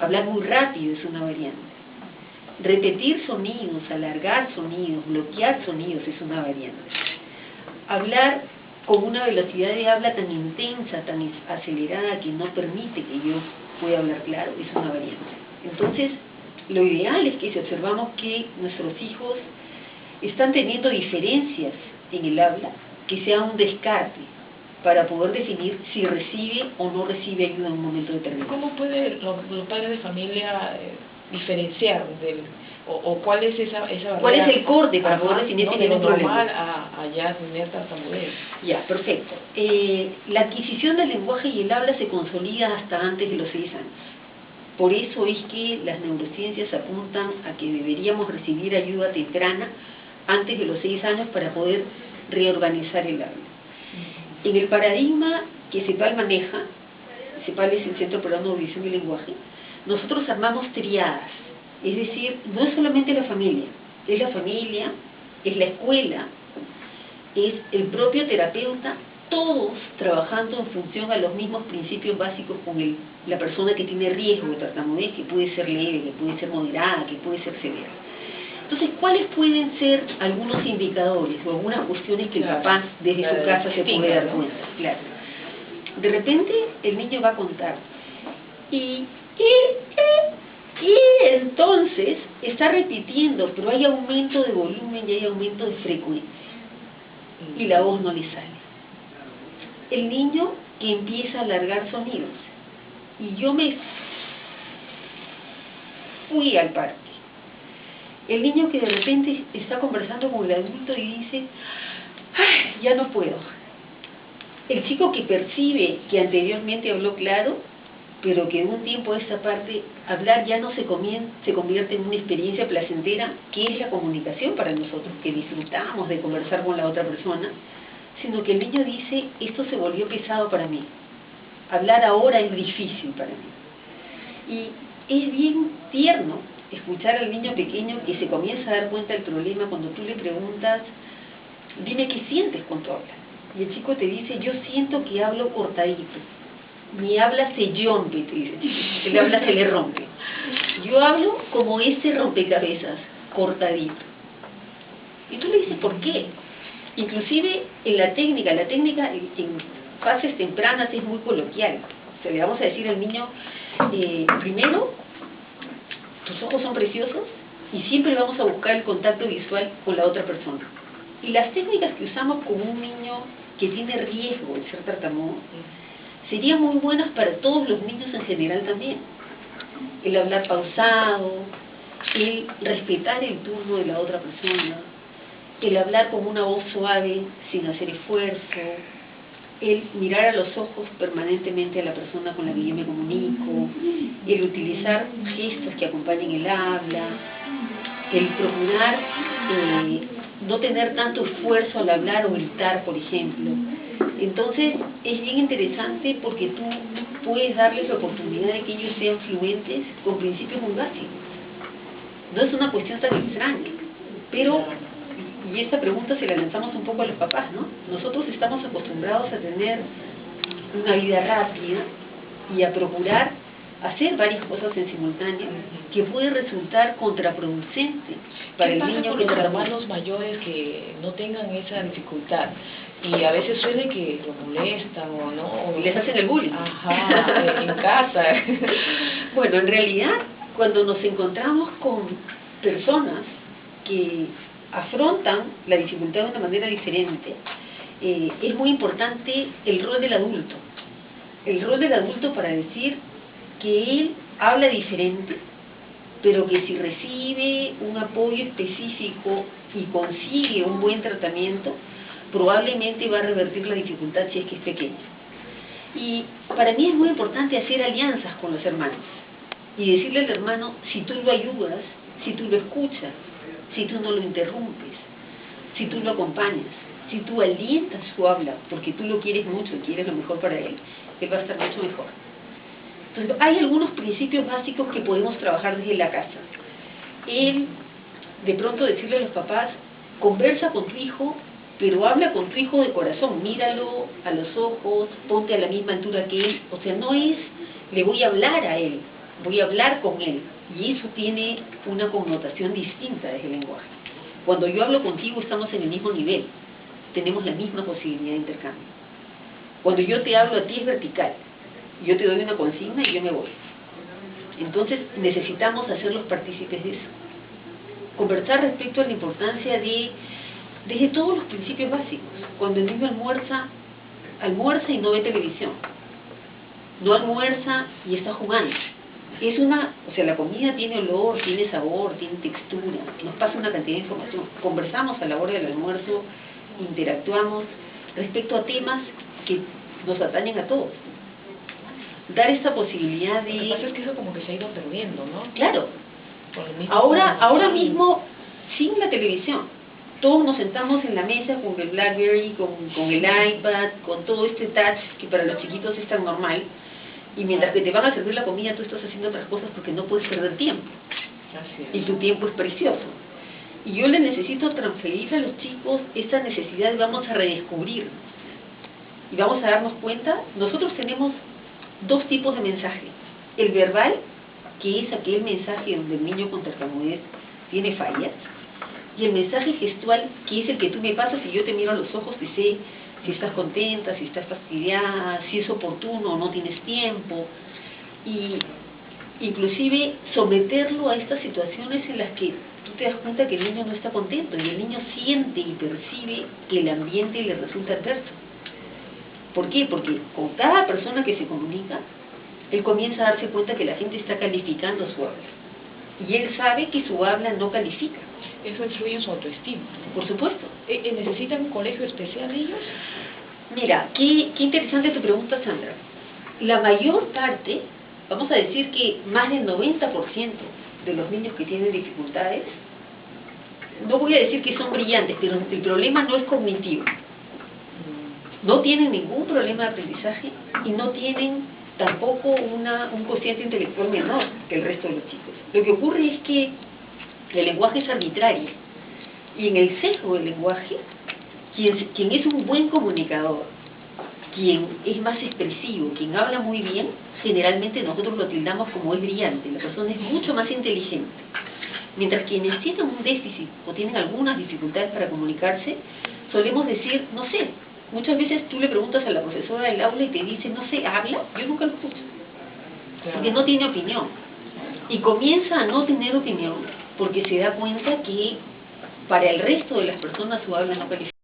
Hablar muy rápido es una variante. Repetir sonidos, alargar sonidos, bloquear sonidos es una variante. Hablar con una velocidad de habla tan intensa, tan acelerada, que no permite que yo pueda hablar claro, es una variante. Entonces, lo ideal es que si observamos que nuestros hijos están teniendo diferencias en el habla, que sea un descarte para poder definir si recibe o no recibe ayuda en un momento determinado. ¿Cómo pueden los padres de familia diferenciar o cuál es esa barrera? ¿Cuál es el corte para poder definir si tiene un problema? Normal a ya tener tartamudez. Ya, perfecto. La adquisición del lenguaje y el habla se consolida hasta antes de los 6 años. Por eso es que las neurociencias apuntan a que deberíamos recibir ayuda temprana antes de los 6 años para poder reorganizar el habla. En el paradigma que CEPAL maneja, CEPAL es el Centro Peruano de Audición y Lenguaje, nosotros armamos triadas, es decir, no es solamente la familia, es la escuela, es el propio terapeuta, todos trabajando en función a los mismos principios básicos con la persona que tiene riesgo de tartamudez, que puede ser leve, que puede ser moderada, que puede ser severa. Entonces, ¿cuáles pueden ser algunos indicadores o algunas cuestiones que el papá desde su casa se puede dar cuenta? Claro. De repente, el niño va a contar y entonces está repitiendo, pero hay aumento de volumen y hay aumento de frecuencia. Y la voz no le sale. El niño que empieza a alargar sonidos. Y yo me fui al parque. El niño que de repente está conversando con el adulto y dice, ¡ay, ya no puedo! El chico que percibe que anteriormente habló claro, pero que en un tiempo a esta parte hablar ya no se convierte en una experiencia placentera, que es la comunicación para nosotros, que disfrutamos de conversar con la otra persona, sino que el niño dice, esto se volvió pesado para mí, hablar ahora es difícil para mí. Y es bien tierno escuchar al niño pequeño que se comienza a dar cuenta del problema cuando tú le preguntas, dime qué sientes cuando hablas. Y el chico te dice, yo siento que hablo cortadito. Mi habla se rompe, te dice, el habla se le rompe. Yo hablo como ese rompecabezas, cortadito. Y tú le dices, ¿por qué? Inclusive en la técnica en fases tempranas es muy coloquial. O sea, le vamos a decir al niño, primero, tus ojos son preciosos y siempre vamos a buscar el contacto visual con la otra persona. Y las técnicas que usamos con un niño que tiene riesgo de ser tartamudo serían muy buenas para todos los niños en general también. El hablar pausado, el respetar el turno de la otra persona, el hablar con una voz suave sin hacer esfuerzo, el mirar a los ojos permanentemente a la persona con la que yo me comunico, el utilizar gestos que acompañen el habla, el procurar no tener tanto esfuerzo al hablar o gritar, por ejemplo. Entonces, es bien interesante porque tú puedes darles la oportunidad de que ellos sean fluentes con principios muy básicos. No es una cuestión tan extraña, pero, y esta pregunta se la lanzamos un poco a los papás, ¿no? Nosotros estamos acostumbrados a tener una vida rápida y a procurar hacer varias cosas en simultáneo que puede resultar contraproducente para el niño que los hermanos mayores que no tengan esa dificultad y a veces suele que lo molestan o no, y les hacen el bullying. Ajá, en casa. Bueno, en realidad cuando nos encontramos con personas que afrontan la dificultad de una manera diferente, es muy importante el rol del adulto. El rol del adulto para decir que él habla diferente, pero que si recibe un apoyo específico y consigue un buen tratamiento, probablemente va a revertir la dificultad si es que es pequeña. Y para mí es muy importante hacer alianzas con los hermanos y decirle al hermano, si tú lo ayudas, si tú lo escuchas, si tú no lo interrumpes, si tú lo acompañas, si tú alientas su habla, porque tú lo quieres mucho y quieres lo mejor para él va a estar mucho mejor. Entonces, hay algunos principios básicos que podemos trabajar desde la casa. De pronto decirle a los papás, conversa con tu hijo, pero habla con tu hijo de corazón, míralo a los ojos, ponte a la misma altura que él. O sea, no es, le voy a hablar a él, voy a hablar con él, y eso tiene una connotación distinta desde el lenguaje. Cuando yo hablo contigo estamos en el mismo nivel, tenemos la misma posibilidad de intercambio. Cuando yo te hablo a ti es vertical, yo te doy una consigna y yo me voy. Entonces necesitamos hacerlos partícipes de eso. Conversar respecto a la importancia desde todos los principios básicos. Cuando el niño almuerza y no ve televisión. No almuerza y está jugando. La comida tiene olor, tiene sabor, tiene textura, nos pasa una cantidad de información. Conversamos a la hora del almuerzo, interactuamos respecto a temas que nos atañen a todos. Dar esta posibilidad de... Lo que pasa es que eso como que se ha ido perdiendo, ¿no? Claro. Ahora mismo, sin la televisión, todos nos sentamos en la mesa con el BlackBerry, con el iPad, con todo este touch que para los chiquitos es tan normal, y mientras que te van a servir la comida tú estás haciendo otras cosas porque no puedes perder tiempo. Y tu tiempo es precioso. Y yo le necesito transferir a los chicos esta necesidad, vamos a redescubrir. Y vamos a darnos cuenta, nosotros tenemos dos tipos de mensaje. El verbal, que es aquel mensaje donde el niño con tartamudez tiene fallas, y el mensaje gestual, que es el que tú me pasas y yo te miro a los ojos y sé si estás contenta, si estás fastidiada, si es oportuno o no tienes tiempo, y inclusive someterlo a estas situaciones en las que tú te das cuenta que el niño no está contento y el niño siente y percibe que el ambiente le resulta adverso. ¿Por qué? Porque con cada persona que se comunica, él comienza a darse cuenta que la gente está calificando su habla. Y él sabe que su habla no califica. Eso influye en su autoestima. Por supuesto. ¿Necesitan un colegio especial ellos? Mira, qué interesante tu pregunta, Sandra. La mayor parte, vamos a decir que más del 90% de los niños que tienen dificultades, no voy a decir que son brillantes, pero el problema no es cognitivo. No tienen ningún problema de aprendizaje y no tienen tampoco un cociente intelectual menor que el resto de los chicos. Lo que ocurre es que el lenguaje es arbitrario y en el sesgo del lenguaje, quien es un buen comunicador, quien es más expresivo, quien habla muy bien, generalmente nosotros lo tildamos como es brillante, la persona es mucho más inteligente. Mientras quienes tienen un déficit o tienen algunas dificultades para comunicarse, solemos decir, no sé, muchas veces tú le preguntas a la profesora del aula y te dice, no sé, ¿habla? Yo nunca lo escucho. Porque no tiene opinión. Y comienza a no tener opinión porque se da cuenta que para el resto de las personas su habla no califica.